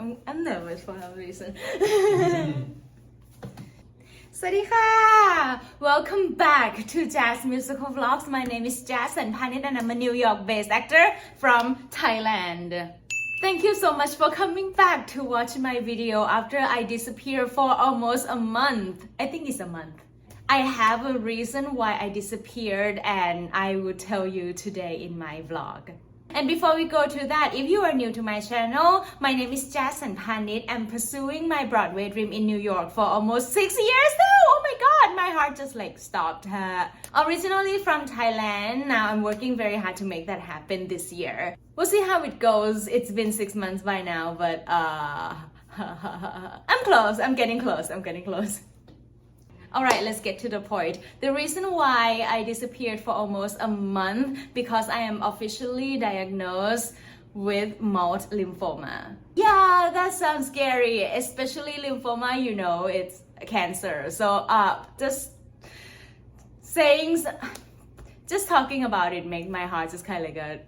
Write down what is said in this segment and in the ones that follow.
I'm nervous for some reason. Swadika! Welcome back to Jazz Musical Vlogs. My name is Jazz Sunpanich and I'm a New York-based actor from Thailand. Thank you so much for coming back to watch my video after I disappeared for almost a month. I think it's a month. I have a reason why I disappeared and I will tell you today in my vlog. And before we go to that, if you are new to my channel, my name is Jazz Sunpanich. I'm pursuing my Broadway dream in New York for almost 6 years now. Oh my god, my heart just stopped. Originally from Thailand, now I'm working very hard to make that happen this year. We'll see how it goes. It's been 6 months by now, but I'm close. I'm getting close. Alright, let's get to the point. The reason why I disappeared for almost a month because I am officially diagnosed with multiple lymphoma. Yeah, that sounds scary, especially lymphoma, you know, it's cancer. So just talking about it makes my heart just kind of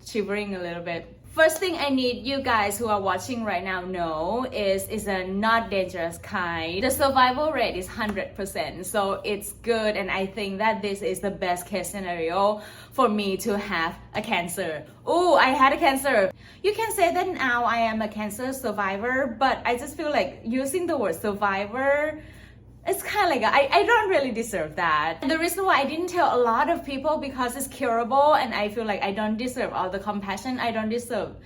shivering a little bit. First thing I need you guys who are watching right now know is a not dangerous kind. The survival rate is 100%, so it's good, and I think that this is the best case scenario for me to have a cancer. Oh, I had a cancer. You can say that now I am a cancer survivor, but I just feel like using the word survivor, it's kind of I don't really deserve that. And the reason why I didn't tell a lot of people because it's curable and I feel like I don't deserve all the compassion. I don't deserve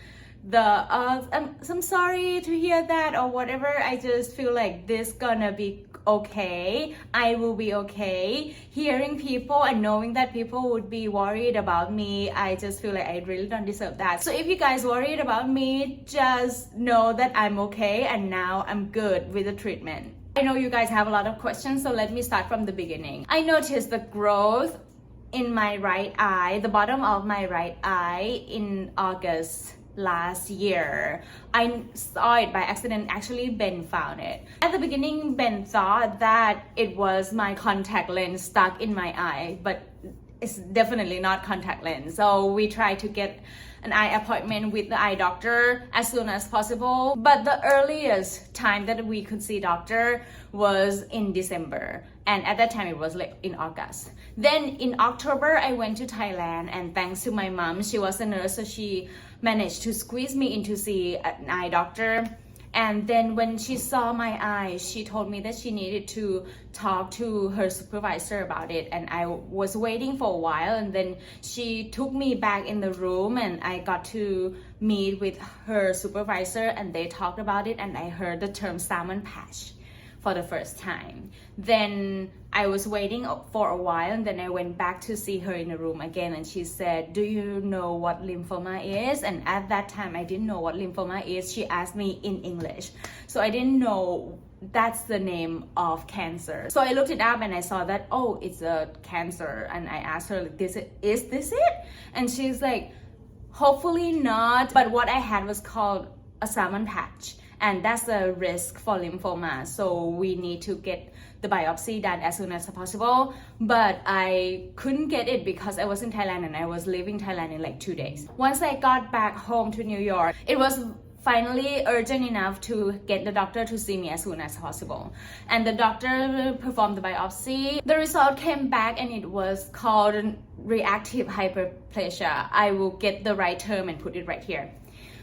the I'm sorry to hear that or whatever. I just feel like this gonna be okay. I will be okay. Hearing people and knowing that people would be worried about me, I just feel like I really don't deserve that. So if you guys worried about me, just know that I'm okay and now I'm good with the treatment. I know you guys have a lot of questions, so let me start from the beginning. I noticed the growth in my right eye, the bottom of my right eye in August last year. I saw it by accident. Actually, Ben found it. At the beginning, Ben thought that it was my contact lens stuck in my eye, but it's definitely not contact lens. So we tried to get an eye appointment with the eye doctor as soon as possible. But the earliest time that we could see doctor was in December. And at that time it was in August. Then in October, I went to Thailand, and thanks to my mom, she was a nurse, so she managed to squeeze me in to see an eye doctor. And then when she saw my eye, she told me that she needed to talk to her supervisor about it. And I was waiting for a while, and then she took me back in the room and I got to meet with her supervisor and they talked about it, and I heard the term salmon patch for the first time. Then I was waiting for a while, and then I went back to see her in the room again, and she said, do you know what lymphoma is? And at that time I didn't know what lymphoma is. She asked me in English, so I didn't know that's the name of cancer. So I looked it up and I saw that, oh, it's a cancer. And I asked her, is this it? And she's like, hopefully not, but what I had was called a salmon patch, and that's a risk for lymphoma, so we need to get the biopsy done as soon as possible. But I couldn't get it because I was in Thailand and I was leaving Thailand in 2 days. Once I got back home to New York, it was finally urgent enough to get the doctor to see me as soon as possible. And the doctor performed the biopsy. The result came back and it was called reactive hyperplasia. I will get the right term and put it right here.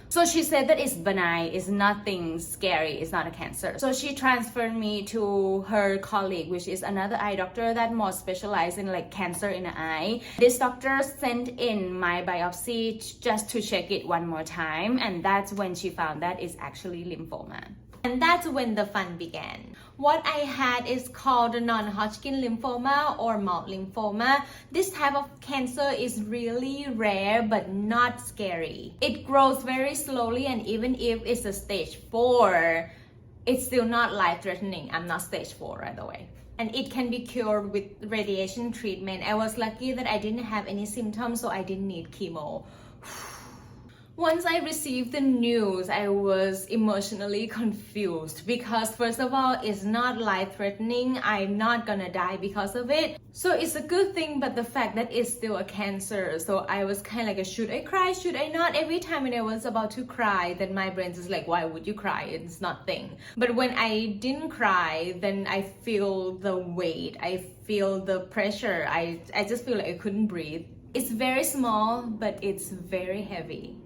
So she said that it's benign, it's nothing scary, it's not a cancer. So she transferred me to her colleague, which is another eye doctor that more specialized in cancer in the eye. This doctor sent in my biopsy just to check it one more time, and that's when she found that it's actually lymphoma. And that's when the fun began. What I had is called non-hogkin lymphoma or multiple lymphoma. This type of cancer is really rare but not scary. It grows very slowly, and even if it's a stage 4, it's still not life-threatening. I'm not stage 4, by the way. And it can be cured with radiation treatment. I was lucky that I didn't have any symptoms, so I didn't need chemo. Once I received the news, I was emotionally confused because first of all, it's not life-threatening. I'm not gonna die because of it. So it's a good thing, but the fact that it's still a cancer. So I was kind of like, should I cry? Should I not? Every time when I was about to cry, then my brain is like, why would you cry? It's nothing. But when I didn't cry, then I feel the weight. I feel the pressure. I just feel like I couldn't breathe. It's very small, but it's very heavy.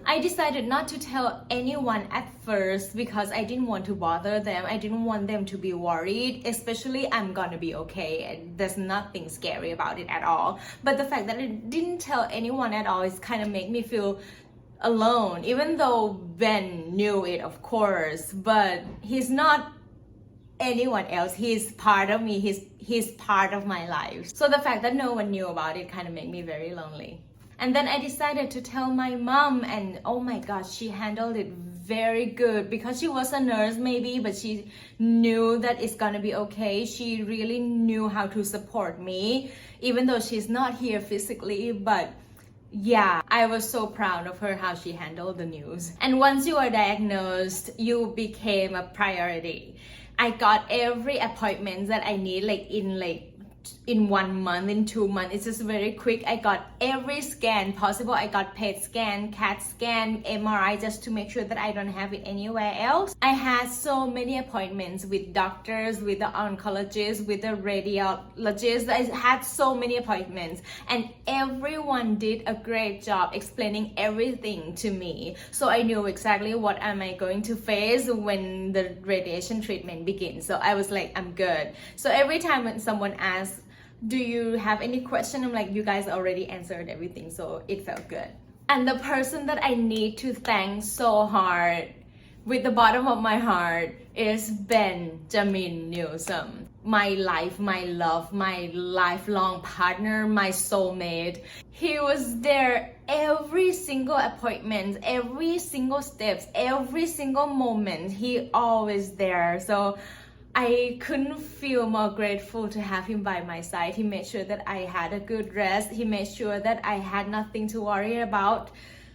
I decided not to tell anyone at first because I didn't want to bother them. I didn't want them to be worried, especially I'm gonna be okay. There's nothing scary about it at all. But the fact that I didn't tell anyone at all is kind of make me feel alone, even though Ben knew it, of course, but he's not anyone else. He's part of me. He's part of my life. So the fact that no one knew about it kind of made me very lonely. And then I decided to tell my mom, and oh my gosh, she handled it very good because she was a nurse maybe, but she knew that it's gonna be okay. She really knew how to support me, even though she's not here physically, but yeah, I was so proud of her how she handled the news. And once you are diagnosed, you became a priority. I got every appointment that I need in 1 month, in 2 months. It's just very quick. I got every scan possible. I got PET scan, CAT scan, MRI, just to make sure that I don't have it anywhere else. I had so many appointments with doctors, with the oncologist, with the radiologist. I had so many appointments, and everyone did a great job explaining everything to me. So I knew exactly what am I going to face when the radiation treatment begins. So I was like, I'm good. So every time when someone asks, do you have any question? I'm like, you guys already answered everything, so it felt good. And the person that I need to thank so hard, with the bottom of my heart, is Benjamin Newsom. My life, my love, my lifelong partner, my soulmate. He was there every single appointment, every single steps, every single moment. He always there. So I couldn't feel more grateful to have him by my side. He made sure that I had a good rest. He made sure that I had nothing to worry about.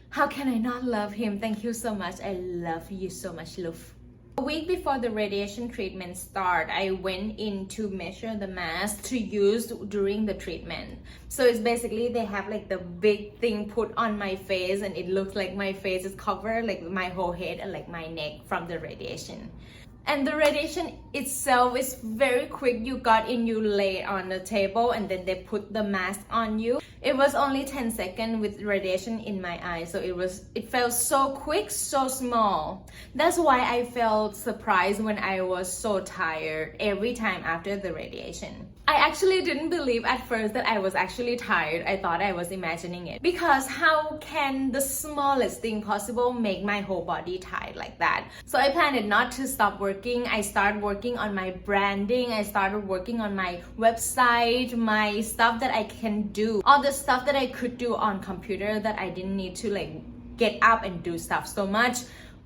How can I not love him? Thank you so much. I love you so much, love. A week before the radiation treatment start, I went in to measure the mass to use during the treatment. So it's basically they have like the big thing put on my face, and it looks like my face is covered, like my whole head and like my neck from the radiation. And the radiation itself is very quick. You got in, you lay on the table, and then they put the mask on you. It was only 10 seconds with radiation in my eyes. So it felt so quick, so small. That's why I felt surprised when I was so tired every time after the radiation. I actually didn't believe at first that I was actually tired. I thought I was imagining it. Because how can the smallest thing possible make my whole body tired like that? So I planned not to stop working. I started working on my branding. I started working on my website, my stuff that I can do. All the stuff that I could do on computer that I didn't need to like get up and do stuff so much.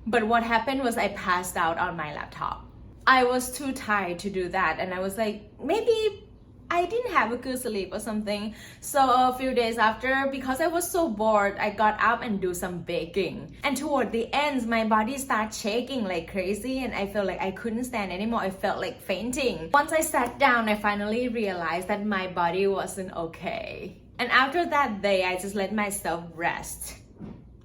But what happened was I passed out on my laptop. I was too tired to do that, and I was like, maybe I didn't have a good sleep or something. So a few days after, because I was so bored, I got up and do some baking. And toward the ends, my body started shaking like crazy, and I felt like I couldn't stand anymore. I felt like fainting. Once I sat down, I finally realized that my body wasn't okay. And after that day, I just let myself rest.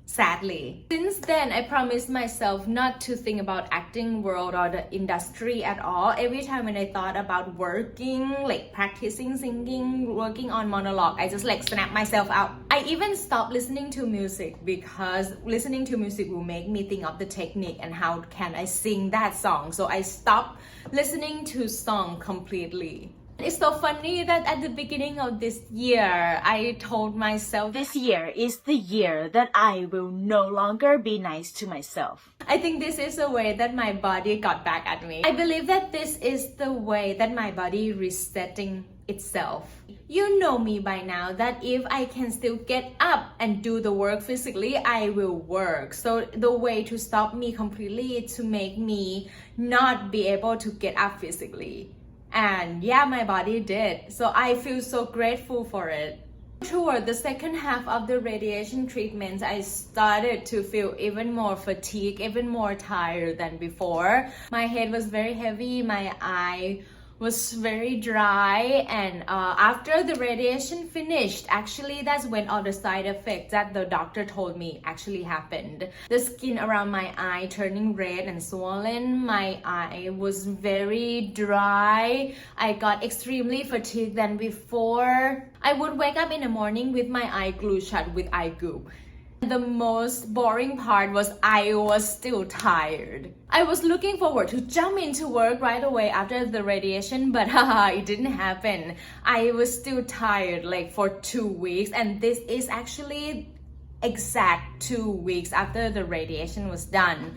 Sadly. Since then, I promised myself not to think about acting world or the industry at all. Every time when I thought about working, like practicing singing, working on monologue, I just like snap myself out. I even stopped listening to music because listening to music will make me think of the technique and how can I sing that song. So I stopped listening to song completely. It's so funny that at the beginning of this year, I told myself, this year is the year that I will no longer be nice to myself. I think this is the way that my body got back at me. I believe that this is the way that my body resetting itself. You know me by now that if I can still get up and do the work physically, I will work. So the way to stop me completely is to make me not be able to get up physically. And yeah, my body did. So I feel so grateful for it. Toward the second half of the radiation treatment, I started to feel even more fatigued, even more tired than before. My head was very heavy, my eye was very dry, and after the radiation finished, actually that's when all the side effects that the doctor told me actually happened. The skin around my eye turning red and swollen, my eye was very dry, I got extremely fatigued than before. I would wake up in the morning with my eye glued shut with eye goop. The most boring part was I was still tired. I was looking forward to jump into work right away after the radiation, but haha, it didn't happen. I was still tired like for 2 weeks, and this is actually exact 2 weeks after the radiation was done.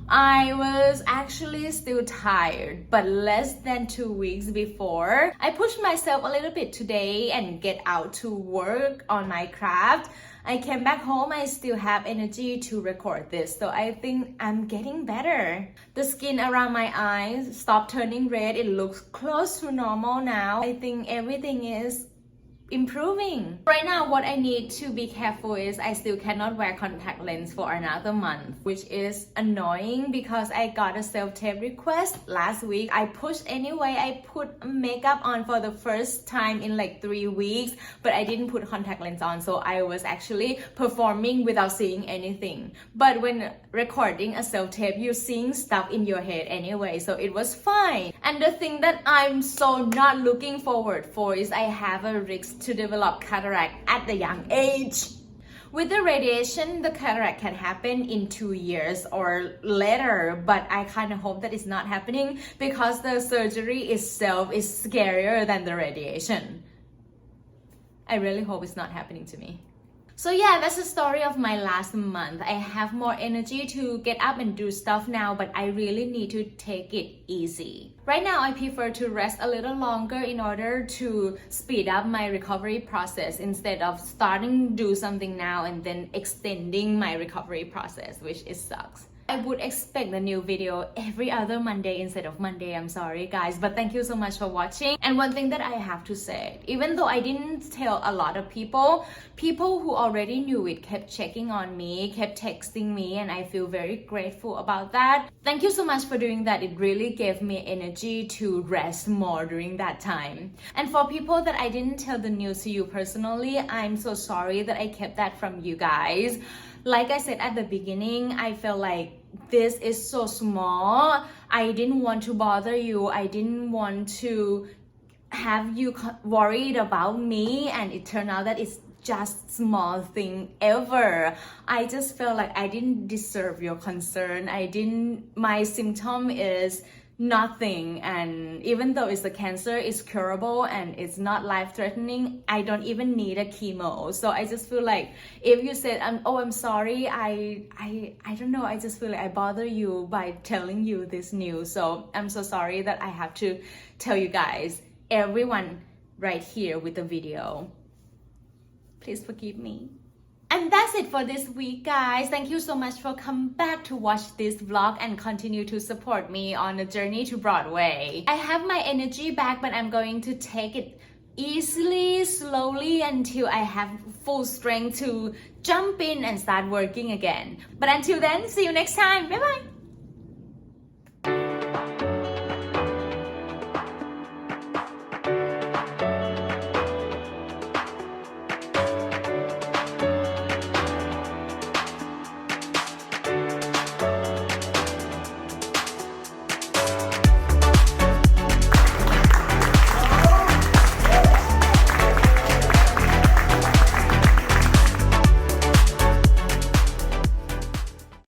I was actually still tired, but less than 2 weeks before. I pushed myself a little bit today and get out to work on my craft. I came back home, I still have energy to record this, so I think I'm getting better. The skin around my eyes stopped turning red, it looks close to normal now. I think everything is improving. Right now, what I need to be careful is I still cannot wear contact lens for another month, which is annoying because I got a self-tape request last week. I pushed anyway. I put makeup on for the first time in like 3 weeks, but I didn't put contact lens on, so I was actually performing without seeing anything. But when recording a self-tape, you're seeing stuff in your head anyway, so it was fine. And the thing that I'm so not looking forward for is I have a risk to develop cataract at the young age. With the radiation, the cataract can happen in 2 years or later, but I kind of hope that it's not happening because the surgery itself is scarier than the radiation. I really hope it's not happening to me. So yeah, that's the story of my last month. I have more energy to get up and do stuff now, but I really need to take it easy. Right now, I prefer to rest a little longer in order to speed up my recovery process instead of starting to do something now and then extending my recovery process, which it sucks. I would expect a new video every other Monday instead of Monday. I'm sorry guys, but thank you so much for watching. And one thing that I have to say, even though I didn't tell a lot of people who already knew it kept checking on me, kept texting me, and I feel very grateful about that. Thank you so much for doing that. It really gave me energy to rest more during that time. And for people that I didn't tell the news to you personally, I'm so sorry that I kept that from you guys. Like I said at the beginning, I felt like this is so small. I didn't want to bother you. I didn't want to have you worried about me, and it turned out that it's just small thing ever. I just felt like I didn't deserve your concern. My symptom is nothing, and even though it's a cancer, it's curable and it's not life-threatening. I don't even need a chemo. So I just feel like if you said I'm sorry, I don't know, I just feel like I bother you by telling you this news. So I'm so sorry that I have to tell you guys, everyone right here with the video. Please forgive me. And that's it for this week, guys. Thank you so much for coming back to watch this vlog and continue to support me on the journey to Broadway. I have my energy back, but I'm going to take it easily, slowly, until I have full strength to jump in and start working again. But until then, see you next time. Bye-bye.